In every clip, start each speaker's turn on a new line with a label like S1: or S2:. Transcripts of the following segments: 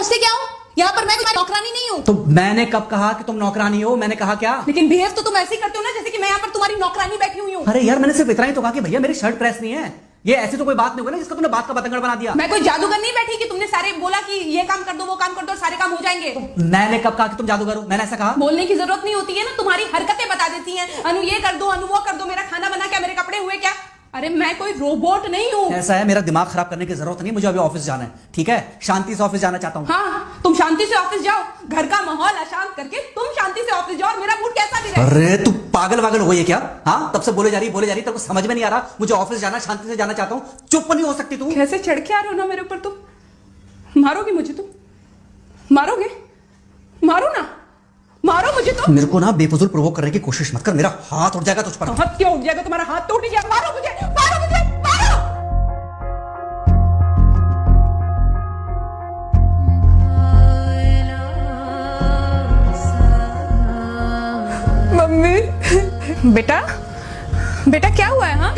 S1: समझते क्या हो? यहाँ पर मैं तुम्हारी नौकरानी नहीं हूँ।
S2: तो मैंने कब कहा कि तुम नौकरानी हो? मैंने कहा क्या?
S1: लेकिन बिहेव तो तुम ऐसे ही करते हो ना जैसे कि मैं यहाँ पर तुम्हारी नौकरानी बैठी हुई हूँ।
S2: अरे यार, मैंने सिर्फ इतना ही तो कहा कि भैया मेरी शर्ट प्रेस नहीं है। ये ऐसी तो कोई बात नहीं होगी ना जिसका तुमने बात का बतंगड़ बना दिया।
S1: मैं कोई जादूगर नहीं बैठी कि तुमने सारे बोला कि ये काम कर दो वो काम कर दो सारे काम हो जाएंगे।
S2: मैंने कब कहा कि तुम जादूगर हो? मैंने ऐसा कहा?
S1: बोलने की जरूरत नहीं होती है ना, तुम्हारी हरकतें बता देती हैं। अनु ये कर दो, अनु वो कर दो, मेरा खाना बना क्या, मेरे कपड़े हुए क्या। अरे मैं कोई रोबोट नहीं हूँ।
S2: ऐसा है, मेरा दिमाग खराब करने की जरूरत नहीं, मुझे अभी ऑफिस जाना है। ठीक है, शांति से ऑफिस जाना चाहता हूँ।
S1: हाँ, तुम शांति से ऑफिस जाओ, घर का माहौल अशांत करके तुम शांति से ऑफिस जाओ और मेरा मूड कैसा भी रहे।
S2: अरे तू पागल वागल हो गई है क्या? हाँ, तब से बोले जा रही तेरे को समझ में नहीं आ रहा। मुझे ऑफिस जाना, शांति से जाना चाहता हूँ। चुप नहीं हो सकती तू?
S1: कैसे चढ़ के आ रहे हो ना मेरे ऊपर तुम। मारोगे मुझे? तुम मारोगे? मारो ना, मारो मुझे। तो
S2: मेरे को ना बेफजूल प्रोवोक करने की कोशिश मत कर, मेरा हाथ उठ जाएगा तुझ पर।
S1: हाथ क्यों उठ जाएगा? तुम्हारा हाथ तो उठ गया। मारो मुझे, मारो मुझे, मारो। मम्मी। बेटा, बेटा क्या हुआ है? हाँ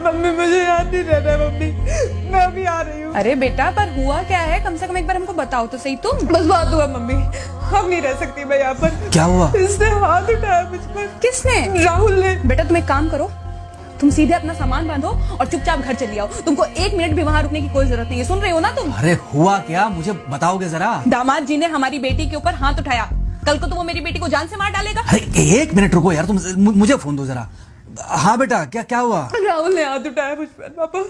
S3: मम्मी मुझे याद नहीं रह रहा। मम्मी मैं अभी आ रही हूँ।
S1: अरे बेटा, पर हुआ क्या है? कम से कम एक बार हमको बताओ तो सही। तुम
S3: बस बात हुआ मम्मी, हम नहीं रह सकती मैं यहाँ पर।
S2: क्या हुआ?
S3: इसने हाथ उठाया मुझ पर।
S1: किसने?
S3: राहुल ने।
S1: बेटा तुम एक काम करो, तुम सीधे अपना सामान बांधो और चुपचाप घर चली आओ। तुमको 1 मिनट भी वहां रुकने की कोई जरूरत नहीं है। सुन रहे हो ना तुम?
S2: अरे हुआ क्या, मुझे बताओगे जरा।
S1: दामाद जी ने हमारी बेटी के ऊपर हाथ उठाया। कल को तो वो मेरी बेटी को जान से मार डालेगा।
S2: अरे 1 मिनट रुको यार, तुम मुझे फोन दो जरा। हाँ बेटा, क्या क्या हुआ?
S3: राहुल ने हाथ उठाया मुझ पर पापा।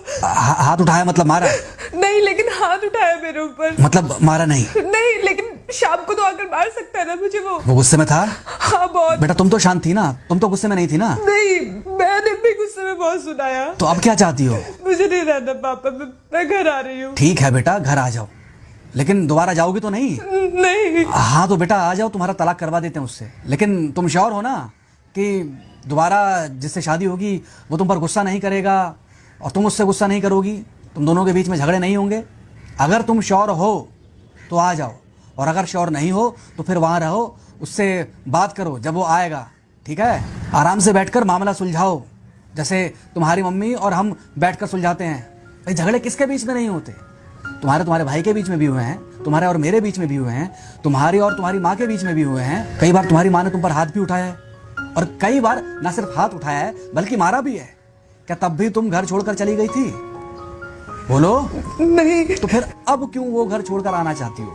S2: हाथ उठाया मतलब मारा?
S3: नहीं लेकिन हाथ उठाया मेरे ऊपर।
S2: मतलब मारा नहीं?
S3: नहीं लेकिन शाम को तो आकर मार सकता है ना मुझे वो
S2: गुस्से में था?
S3: हाँ बहुत।
S2: बेटा तुम तो शांत थी ना, तुम तो गुस्से में नहीं थी ना?
S3: नहीं, मैंने भी गुस्से में बहुत सुनाया।
S2: तो अब क्या चाहती हो?
S3: मुझे नहीं रहना पापा, मैं घर आ रही हूँ।
S2: ठीक है बेटा, घर आ जाओ, लेकिन दोबारा जाओगी तो नहीं?
S3: नहीं।
S2: हाँ तो बेटा आ जाओ, तुम्हारा तलाक करवा देते हैं उससे। लेकिन तुम श्योर हो ना कि दोबारा जिससे शादी होगी वो तुम पर गुस्सा नहीं करेगा और तुम उससे गुस्सा नहीं करोगी, तुम दोनों के बीच में झगड़े नहीं होंगे? अगर तुम श्योर हो तो आ जाओ, और अगर श्योर नहीं हो तो फिर वहाँ रहो, उससे बात करो जब वो आएगा। ठीक है, आराम से बैठकर मामला सुलझाओ, जैसे तुम्हारी मम्मी और हम बैठकर सुलझाते हैं। भाई झगड़े किसके बीच में नहीं होते? तुम्हारे भाई के बीच में भी हुए हैं, तुम्हारे और मेरे बीच में भी हुए हैं, तुम्हारी और तुम्हारी माँ के बीच में भी हुए हैं। कई बार तुम्हारी माँ ने तुम पर हाथ भी उठाया है, और कई बार ना सिर्फ हाथ उठाया है बल्कि मारा भी है। क्या तब भी तुम घर छोड़कर चली गई थी? बोलो।
S3: नहीं।
S2: तो फिर अब क्यों वो घर छोड़कर आना चाहती हो?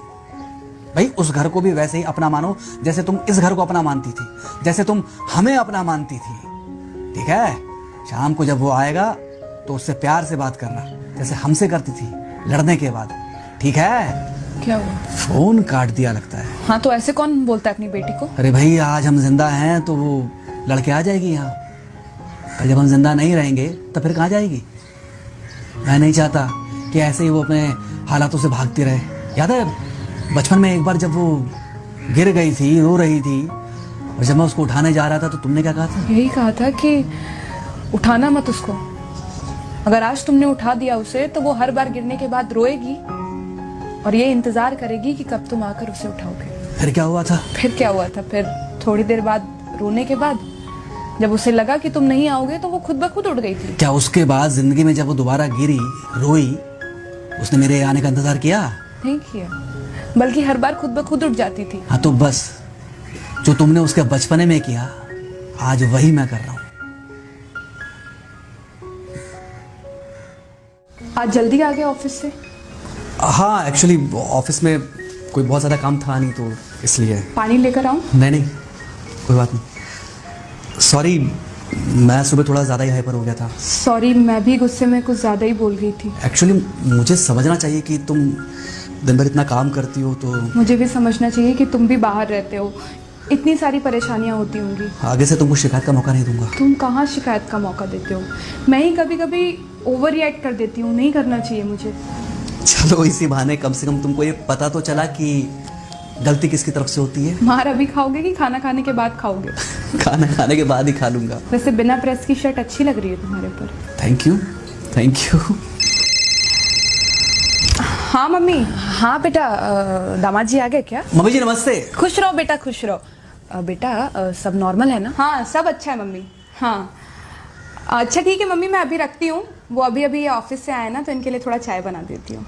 S2: भाई उस घर को भी वैसे ही अपना मानो जैसे तुम इस घर को अपना मानती थी, जैसे तुम हमें अपना मानती थी। ठीक है, शाम को जब वो आएगा तो उससे प्यार से बात करना, जैसे हमसे करती थी लड़ने के बाद। ठीक है?
S1: क्या हुआ?
S2: फोन काट दिया लगता है।
S1: हाँ तो ऐसे कौन बोलता है अपनी बेटी को?
S2: अरे भाई आज हम जिंदा हैं तो वो लड़के आ जाएगी यहाँ, कल जब हम जिंदा नहीं रहेंगे तो फिर कहाँ जाएगी? मैं नहीं चाहता कि ऐसे ही वो अपने हालातों से भागती रहे। याद है बचपन में एक बार जब वो गिर गई थी, रो रही थी, और जब मैं उसको उठाने जा रहा था तो तुमने क्या कहा था?
S1: यही कहा था कि उठाना मत उसको। अगर आज तुमने उठा दिया उसे तो वो हर बार गिरने के बाद रोएगी और ये इंतजार करेगी कि कब तुम आकर उसे उठाओगे।
S2: फिर क्या हुआ था?
S1: फिर क्या हुआ था? फिर थोड़ी देर बाद रोने के बाद जब उसे लगा कि तुम नहीं आओगे तो वो खुद ब खुद उठ गई थी।
S2: क्या उसके बाद जिंदगी में जब वो दोबारा गिरी, रोई, उसने मेरे आने का इंतजार किया?
S1: नहीं किया, बल्कि हर बार खुद ब खुद उठ जाती थी।
S2: हाँ तो बस जो तुमने उसके बचपने में किया आज वही मैं कर रहा हूँ।
S1: आज जल्दी आ गए ऑफिस से?
S2: हाँ एक्चुअली ऑफिस में कोई बहुत ज़्यादा काम था नहीं तो इसलिए।
S1: पानी लेकर आऊं?
S2: नहीं कोई बात नहीं। सॉरी, मैं सुबह थोड़ा ज़्यादा ही हाइपर हो गया था।
S1: सॉरी, मैं भी गुस्से में कुछ ज़्यादा ही बोल गई थी।
S2: एक्चुअली मुझे समझना चाहिए कि तुम दिन भर इतना काम करती हो तो
S1: मुझे भी समझना चाहिए कि तुम भी बाहर रहते हो, इतनी सारी परेशानियां होती होंगी।
S2: आगे से तुमको शिकायत का मौका नहीं दूंगा।
S1: तुम कहाँ शिकायत का मौका देते हो? मैं ही कभी कभी ओवर रिएक्ट कर देती हूँ, नहीं करना चाहिए मुझे।
S2: चलो इसी बहाने कम से कम तुमको ये पता तो चला कि गलती किसकी तरफ से होती है।
S1: मार अभी खाओगे कि खाना खाने के बाद खाओगे?
S2: खाना खाने के बाद ही खा लूंगा।
S1: वैसे बिना प्रेस की शर्ट अच्छी लग रही है तुम्हारे ऊपर।
S2: Thank you.
S1: हाँ मम्मी। हाँ बेटा, दामाद जी आ गए क्या?
S2: मम्मी जी नमस्ते।
S1: खुश रहो बेटा, खुश रहो। बेटा सब नॉर्मल है ना? हाँ सब अच्छा है मम्मी। हाँ अच्छा ठीक है मम्मी, मैं अभी रखती हूँ। वो अभी अभी ऑफिस से आए ना तो इनके लिए थोड़ा चाय बना देती हूँ।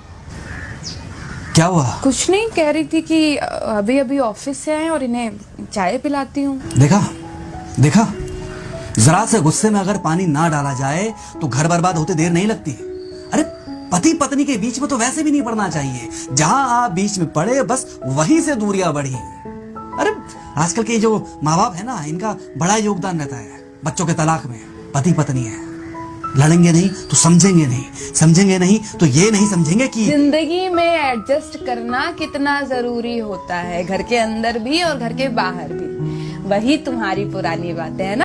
S2: क्या हुआ?
S1: कुछ नहीं, कह रही थी कि अभी अभी ऑफिस से आए और इन्हें चाय पिलाती हूँ।
S2: देखा देखा, जरा से गुस्से में अगर पानी ना डाला जाए तो घर बर्बाद होते देर नहीं लगती। अरे पति पत्नी के बीच में तो वैसे भी नहीं पड़ना चाहिए, जहां आप बीच में पड़े बस वहीं से दूरियां बढ़ी। अरे आजकल के जो माँ बाप है ना, इनका बड़ा योगदान रहता है बच्चों के तलाक में। पति पत्नी है, लड़ेंगे नहीं तो समझेंगे नहीं, समझेंगे नहीं तो ये नहीं समझेंगे कि
S1: जिंदगी में एडजस्ट करना कितना जरूरी होता है, घर के अंदर भी और घर के बाहर भी। वही तुम्हारी पुरानी बातें है ना।